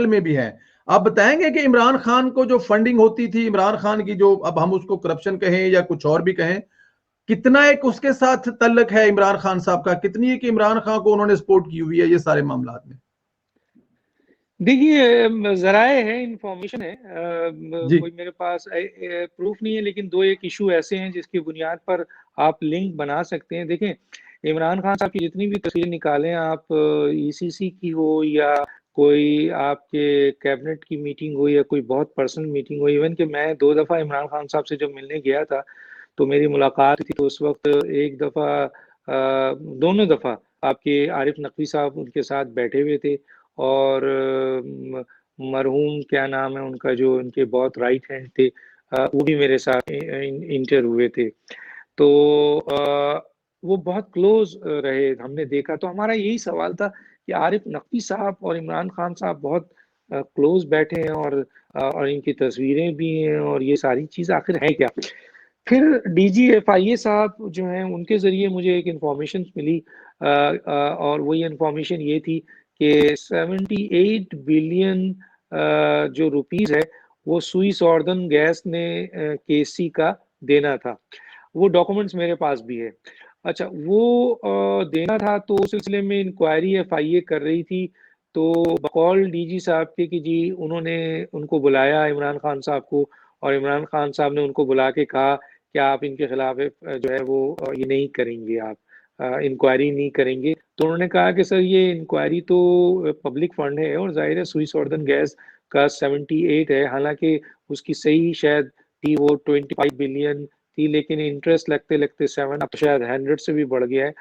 में भी है। आप बताएंगे कि इमरान खान को जो फंडिंग होती थी, इमरान खान की जो, अब हम उसको करप्शन कहें या कुछ और भी कहें, कितना एक उसके साथ तल्लक है इमरान खान साहब का, कितनी है कि इमरान खान को उन्होंने सपोर्ट की हुई है ये सारे मामला में? देखिए, जराए है, इंफॉर्मेशन है, जी कोई मेरे पास प्रूफ नहीं है, लेकिन दो एक इशू ऐसे हैं जिसकी बुनियाद पर आप लिंक बना सकते हैं। देखें, इमरान खान साहब की जितनी भी तस्वीरें निकालें आप, ईसीसी की हो या कोई आपके कैबिनेट की मीटिंग हो या कोई बहुत पर्सनल मीटिंग हो, इवन कि मैं 2 दफा इमरान खान साहब से जब मिलने गया था तो मेरी मुलाकात थी, तो उस वक्त एक दफा, दोनों दफा आपके आरिफ नकवी साहब उनके साथ बैठे हुए थे, और मरहूम क्या नाम है उनका, जो उनके बहुत राइट हैंड थे, वो भी मेरे साथ इंटर हुए थे। तो वो बहुत क्लोज रहे, हमने देखा। तो हमारा यही सवाल था कि आरिफ नकवी साहब और इमरान खान साहब बहुत क्लोज बैठे हैं, और इनकी तस्वीरें भी हैं, और ये सारी चीज आखिर है क्या। फिर DGFIA साहब जो हैं उनके जरिए मुझे एक इंफॉर्मेशन मिली, और वही इंफॉर्मेशन ये थी कि 78 बिलियन जो रुपीस है वो सुई सॉर्दन गैस ने KC का देना था। वो डॉक्यूमेंट्स मेरे पास भी है। अच्छा, वो देना था, तो उस सिलसिले में इंक्वायरी FIA कर रही थी। तो बकौल DG साहब के कि जी उन्होंने उनको बुलाया इमरान खान साहब को, और इमरान खान साहब ने उनको बुला के कहा कि आप इनके खिलाफ जो है वो ये नहीं करेंगे, आप इंक्वायरी नहीं करेंगे। तो उन्होंने कहा कि सर ये इंक्वायरी तो पब्लिक फंड है, और जाहिर है सुई सॉर्दन गैस का 78 है, हालांकि उसकी सही शायद थी वो 25 बिलियन थी, लेकिन इंटरेस्ट लगते लगते 7, अब शायद 100 से भी बढ़ गया है।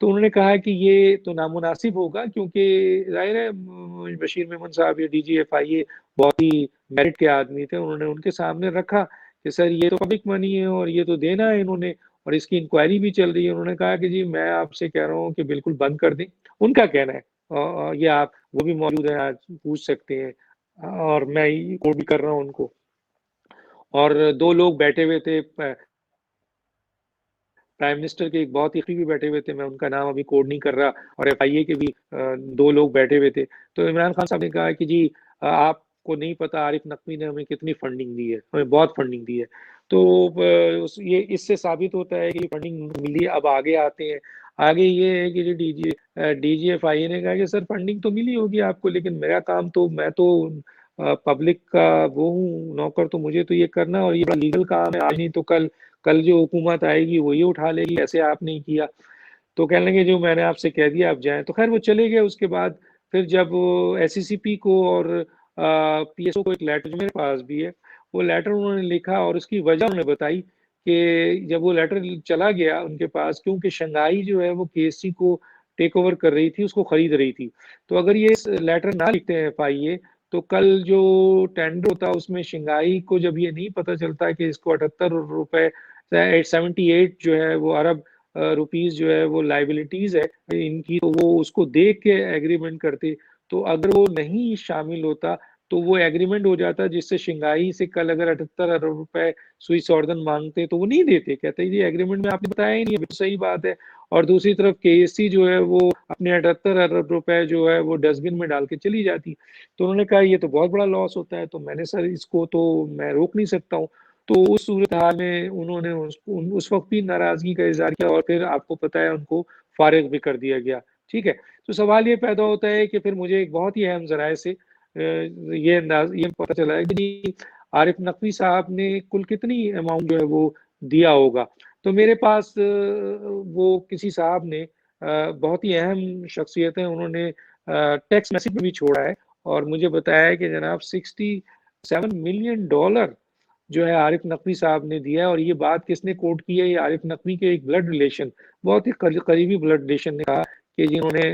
तो उन्होंने कहा कि ये तो नामुनासिब होगा, क्योंकि जाहिर है बशीर मेमन साहब, ये DGFIA बहुत ही मेरिट के आदमी थे, उन्होंने उनके सामने रखा कि सर ये तो पब्लिक मनी है और ये तो देना है इन्होंने, और इसकी इंक्वायरी भी चल रही है। उन्होंने कहा कि जी मैं आपसे कह रहा हूँ कि बिल्कुल बंद कर दें। उनका कहना है, ये आप, वो भी मौजूद है, आज पूछ सकते हैं, और मैं कोड भी कर रहा हूँ उनको। और दो लोग बैठे हुए थे, प्राइम मिनिस्टर के एक बहुत ही करीबी बैठे हुए थे, मैं उनका नाम अभी कोड नहीं कर रहा, और FIA के भी दो लोग बैठे हुए थे। तो इमरान खान साहब ने कहा कि जी आपको नहीं पता आरिफ नकवी ने हमें कितनी फंडिंग दी है, हमें बहुत फंडिंग दी है। तो ये इससे साबित होता है कि फंडिंग मिली। अब आगे आते हैं, आगे ये है कि जो DGFIA ने कहा कि सर फंडिंग तो मिली होगी आपको, लेकिन मेरा काम तो, मैं तो पब्लिक का वो हूँ, नौकर, तो मुझे तो ये करना, और ये बड़ा लीगल काम है, आज नहीं तो कल, कल जो हुकूमत आएगी वो ये उठा लेगी, ऐसे आप नहीं किया। तो कहने लगे जो मैंने आपसे कह दिया आप जाएं। तो खैर वो चले गए। उसके बाद फिर जब SCCP को और PSO को एक लेटर, जो मेरे पास भी है, वो लेटर उन्होंने लिखा, और उसकी वजह उन्होंने बताई कि जब वो लेटर चला गया उनके पास, क्योंकि शंघाई जो है वो KSC को टेक ओवर कर रही थी, उसको खरीद रही थी। तो अगर ये लेटर ना लिखते हैं FIA, तो कल जो टेंडर होता उसमें शंघाई को जब ये नहीं पता चलता कि इसको 78 रुपए, 78 जो है वो अरब रुपीस जो है वो लाइबिलिटीज है इनकी, तो वो उसको देख के एग्रीमेंट करते। तो अगर वो नहीं शामिल होता तो वो एग्रीमेंट हो जाता, जिससे शंघाई से कल अगर 78 अरब रुपए सुई सॉर्दन मांगते तो वो नहीं देते, कहते ये एग्रीमेंट में आपने बताया ही नहीं, बिल्कुल सही बात है। और दूसरी तरफ KSC जो है वो अपने 78 अरब रुपए जो है वो डस्टबिन में डाल के चली जाती। तो उन्होंने कहा ये तो बहुत बड़ा लॉस होता है, तो मैंने सर इसको तो मैं रोक नहीं सकता हूँ। तो उस सूरत हाल में उन्होंने उस वक्त भी नाराजगी का इजहार किया, और फिर आपको पता है उनको फारिग भी कर दिया गया। ठीक है, तो सवाल ये पैदा होता है कि फिर मुझे एक बहुत ही अहम जराये से ये पता चला है कि आरिफ नकवी साहब ने कुल कितनी अमाउंट जो है वो दिया होगा। तो मेरे पास वो किसी साहब ने, बहुत ही अहम शख्सियत है, उन्होंने टेक्स्ट मैसेज भी छोड़ा है, और मुझे बताया है कि जनाब $67 मिलियन जो है आरिफ नकवी साहब ने दिया है। और ये बात किसने कोट की है? ये आरिफ नकवी के एक ब्लड रिलेशन, बहुत ही करीबी ब्लड रिलेशन ने कहा कि जिन्होंने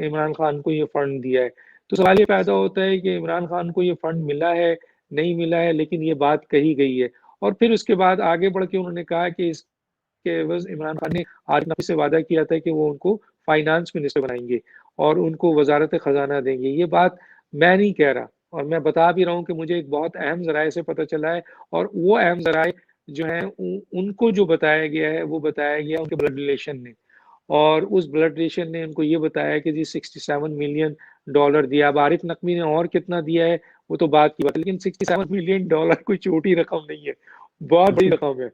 इमरान खान को ये फंड दिया है। तो सवाल ये पैदा होता है कि इमरान खान को ये फंड मिला है, नहीं मिला है, लेकिन ये बात कही गई है। और फिर उसके बाद आगे बढ़ के उन्होंने कहा कि इसके एवज इमरान खान ने आरिफ नकवी से वादा किया था कि वो उनको फाइनेंस मिनिस्टर बनाएंगे और उनको वजारत खजाना देंगे। ये बात मैं नहीं कह रहा, और मैं बता भी रहा हूँ कि मुझे एक बहुत अहम जराये से पता चला है, और वो अहम जराये जो है उनको जो बताया गया है वो बताया गया उनके ब्लड रिलेशन ने। और उस ब्लड रिलेशन ने उनको ये बताया कि जी $67 मिलियन डॉलर दिया। अब आरिफ नकवी ने और कितना दिया है वो तो बात की बात है, लेकिन $67 मिलियन कोई छोटी रकम नहीं है, बहुत बड़ी रकम है।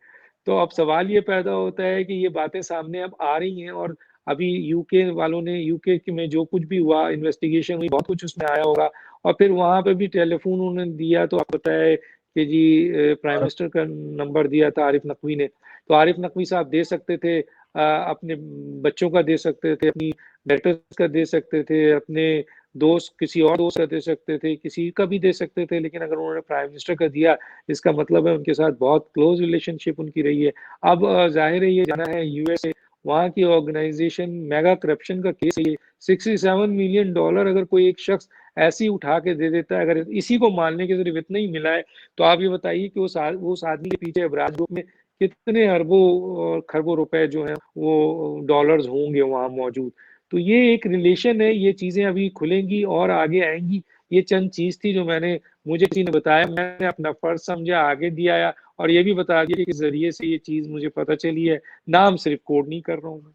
तो अब सवाल ये पैदा होता है कि ये बातें सामने अब आ रही हैं, और अभी यूके वालों ने, यूके में जो कुछ भी हुआ, इन्वेस्टिगेशन हुई, बहुत कुछ उसमें आया होगा, और फिर वहां पे भी टेलीफोन उन्होंने दिया, तो आपको पता है कि जी प्राइम मिनिस्टर का नंबर दिया था आरिफ नकवी ने। तो आरिफ नकवी साहब दे सकते थे, अपने बच्चों का दे सकते थे, अपनी डायरेक्टर्स का दे सकते थे, अपने दोस्त, किसी और दोस्त का दे सकते थे, किसी का भी दे सकते थे, लेकिन अगर उन्होंने प्राइम मिनिस्टर का दिया, इसका मतलब है उनके साथ बहुत क्लोज रिलेशनशिप उनकी रही है। अब जाहिर है ये जाना है यूएसए, वहाँ की ऑर्गेनाइजेशन, मेगा करप्शन का केस है ये। $67 मिलियन अगर कोई एक शख्स ऐसे ही उठा के दे देता है, अगर इसी को मानने के सिर्फ इतना ही मिला है, तो आप ये बताइए कि उस आदमी के पीछे अबराज ग्रुप में कितने अरबों और खरबों रुपए जो हैं वो डॉलर्स होंगे वहाँ मौजूद। तो ये एक रिलेशन है, ये चीजें अभी खुलेंगी और आगे आएंगी। ये चंद चीज थी जो मुझे किसी ने बताया, मैंने अपना फर्ज समझा, आगे दिया, और ये भी बता दिया कि जरिए से ये चीज मुझे पता चली है, नाम सिर्फ कोड नहीं कर रहा हूँ मैं।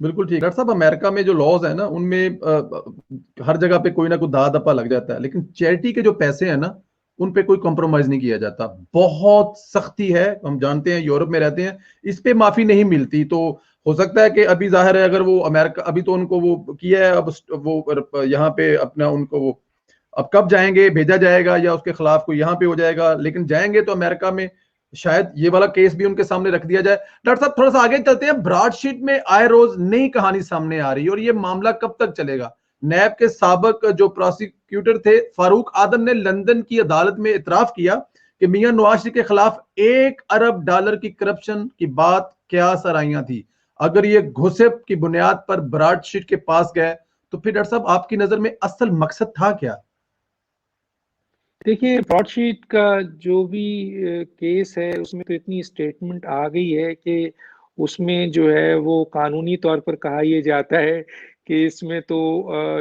बिल्कुल ठीक। डॉक्टर साहब, अमेरिका में जो लॉज है ना, उनमें हर जगह पे कोई ना कोई दा दपा लग जाता है, लेकिन चैरिटी के जो पैसे हैं ना, उन पे कोई कॉम्प्रोमाइज नहीं किया जाता। बहुत सख्ती है, हम जानते हैं, यूरोप में रहते हैं, इस पे माफी नहीं मिलती। तो हो सकता है कि अभी जाहिर है, अगर वो अमेरिका, अभी तो उनको वो किया है, अब वो यहाँ पे अपना उनको वो अब कब जाएंगे, भेजा जाएगा या उसके खिलाफ कोई यहाँ पे हो जाएगा, लेकिन जाएंगे तो अमेरिका में शायद ये वाला केस भी उनके सामने रख दिया जाए। डॉक्टर साहब, थोड़ा सा आगे चलते हैं। ब्रॉडशीट में आए रोज नई कहानी सामने आ रही है, और ये मामला कब तक चलेगा? नैब के साबिक जो प्रोसिक्यूटर थे फारूक आदम ने लंदन की अदालत में इतराफ किया कि मियां नवाज शरीफ के खिलाफ $1 अरब की करप्शन की बात क्या सराहियां थी। अगर ये घुसेप की बुनियाद पर ब्रॉडशीट के पास गए, तो फिर डॉक्टर साहब आपकी नजर में असल मकसद था क्या? देखिए, ब्रॉडशीट का जो भी केस है, उसमें तो इतनी स्टेटमेंट आ गई है कि उसमें जो है वो कानूनी तौर पर कहा यह जाता है कि इसमें तो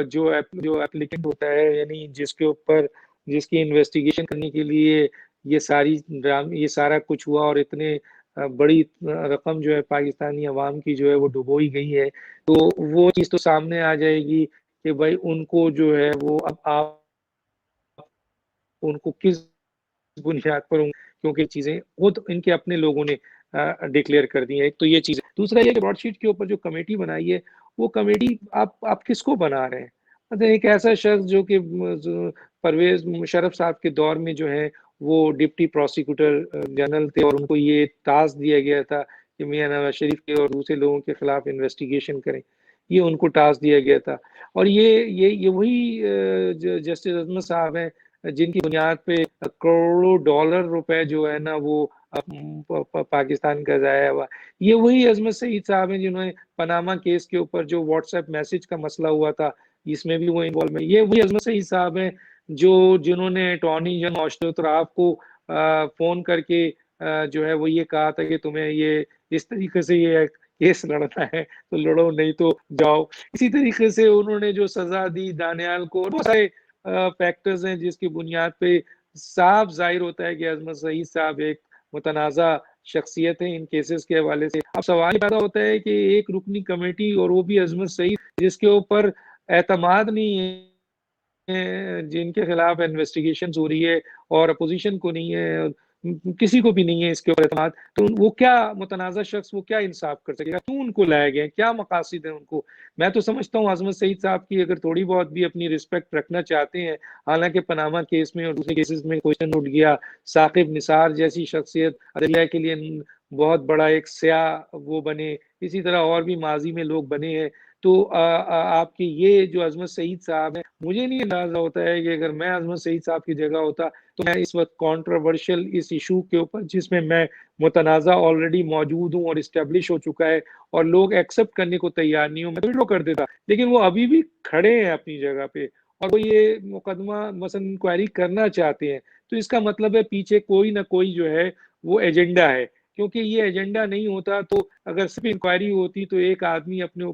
जो एप्लीकेंट होता है, यानी जिसके ऊपर, जिसकी इन्वेस्टिगेशन करने के लिए ये सारा कुछ हुआ, और इतने बड़ी रकम जो है पाकिस्तानी अवाम की जो है वो डुबोई गई है, तो वो चीज़ तो सामने आ जाएगी कि भाई उनको जो है वो, अब आप उनको किस बुनियाद पर क्योंकि चीजें खुद इनके अपने लोगों ने डिक्लेयर कर दी है। एक तो ये चीज है। दूसरा ये कि ब्रॉडशीट के ऊपर जो कमेटी बनाई है, वो कमेटी आप किसको बना रहे हैं? मतलब एक ऐसा शख्स जो कि परवेज मुशर्रफ साहब के दौर में जो है वो डिप्टी प्रोसिक्यूटर जनरल थे, और उनको ये टास्क दिया गया था कि मियां नवाज शरीफ के और दूसरे लोगों के खिलाफ इन्वेस्टिगेशन करें। ये उनको टास्क दिया गया था, और ये वही जस्टिस अजमत साहब हैं जिनकी बुनियाद पे करोड़ों डॉलर रुपए जो है ना वो पाकिस्तान का जाया हुआ। ये वही अजमत सईद साहब हैं जिन्होंने पनामा केस के ऊपर जो व्हाट्सएप मैसेज का मसला हुआ था, इसमें भी वो इन्वॉल्व है। ये वही अजमत सईद साहब हैं जिन्होंने अटॉर्नी जनरल अशरफ राव को फोन करके जो है वो ये कहा था कि तुम्हें ये इस तरीके से ये केस लड़ना है तो लड़ो, नहीं तो जाओ। इसी तरीके से उन्होंने जो सजा दी दानियाल को, बहुत सारे फैक्टर्स हैं जिसकी बुनियाद पे साफ जाहिर होता है कि अजमत सईद साहब एक मुतनाज़ा शख्सियत है इन केसेस के हवाले से। अब सवाल पैदा होता है कि एक रुकनी कमेटी, और वो भी अजमत सईद, जिसके ऊपर एतमाद नहीं है, जिनके खिलाफ इन्वेस्टिगेशन हो रही है, और अपोजिशन को नहीं है, किसी को भी नहीं है इसके ऊपर एतमाद, तो वो क्या मुतनाज़ा शख्स वो क्या इंसाफ कर सकेगा? क्यों उनको लाया गया, क्या मकासद है उनको? मैं तो समझता हूँ अजमत सईद साहब की अगर थोड़ी बहुत भी अपनी रिस्पेक्ट रखना चाहते हैं, हालांकि पनामा केस में और दूसरे केसेस में क्वेश्चन उठ गया, साकिब निसार जैसी शख्सियत अदलिया के लिए बहुत बड़ा एक स्याह वो बने, इसी तरह और भी माजी में लोग बने हैं। तो आपके ये जो अजमत सईद साहब हैं, मुझे नहीं अंदाजा होता है कि अगर मैं अजमत सईद साहब की जगह होता तो मैं इस वक्त कंट्रोवर्शियल इस इशू के ऊपर, जिसमें मैं मुतनाज़ा ऑलरेडी मौजूद हूँ और इस्टेब्लिश हो चुका है और लोग एक्सेप्ट करने को तैयार नहीं हूँ, मैं तो विड्रॉ कर देता। लेकिन वो अभी भी खड़े हैं अपनी जगह पे, और वो ये मुकदमा मसलन इंक्वायरी करना चाहते हैं, तो इसका मतलब है पीछे कोई ना कोई जो है वो एजेंडा है। क्योंकि ये एजेंडा नहीं होता तो अगर सिर्फ इंक्वायरी होती तो एक आदमी अपने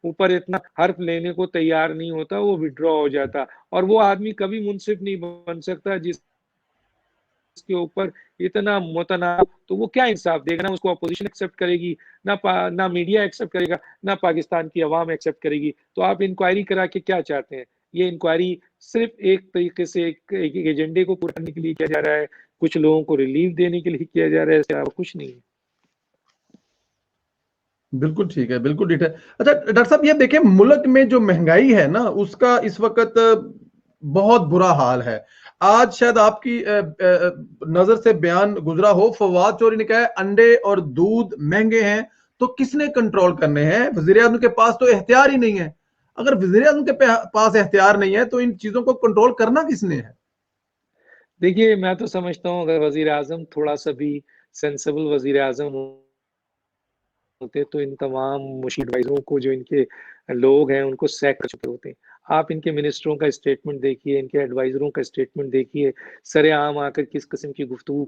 ऊपर इतना हर्फ लेने को तैयार नहीं होता, वो विड्रॉ हो जाता, और वो आदमी कभी मुंसिफ नहीं बन सकता जिसके ऊपर इतना मुतनाज़। तो वो क्या इंसाफ देगा? ना उसको अपोजिशन एक्सेप्ट करेगी, ना मीडिया एक्सेप्ट करेगा, ना पाकिस्तान की अवाम एक्सेप्ट करेगी। तो आप इंक्वायरी करा के क्या चाहते हैं? ये इंक्वायरी सिर्फ एक तरीके से एक एजेंडे को पूरा करने के लिए किया जा रहा है, कुछ लोगों को रिलीफ देने के लिए किया जा रहा है, इसके अलावा कुछ नहीं है। बिल्कुल ठीक है, बिल्कुल ठीक है। अच्छा डॉक्टर साहब, ये देखें मुल्क में जो महंगाई है ना, उसका इस वक्त बहुत बुरा हाल है। आज शायद आपकी नजर से बयान गुजरा हो, फवाद चौधरी ने कहा है अंडे और दूध महंगे हैं, तो किसने कंट्रोल करने हैं? वजीर आज़म के पास तो एख्तियार ही नहीं है। अगर वजीर आज़म के पास एख्तियार नहीं है तो इन चीजों को कंट्रोल करना किसने है? देखिए, मैं तो समझता हूँ अगर वजीर आजम थोड़ा सा भी सेंसिबल वजीर आजम होते तो इन तमाम मुशी एडवाइजरों को, जो इनके लोग हैं, उनको सैक कर चुके होते। आप इनके मिनिस्टरों का स्टेटमेंट देखिए, इनके एडवाइजरों का स्टेटमेंट देखिए, सरेआम आकर किस किस्म की गुफ्तगू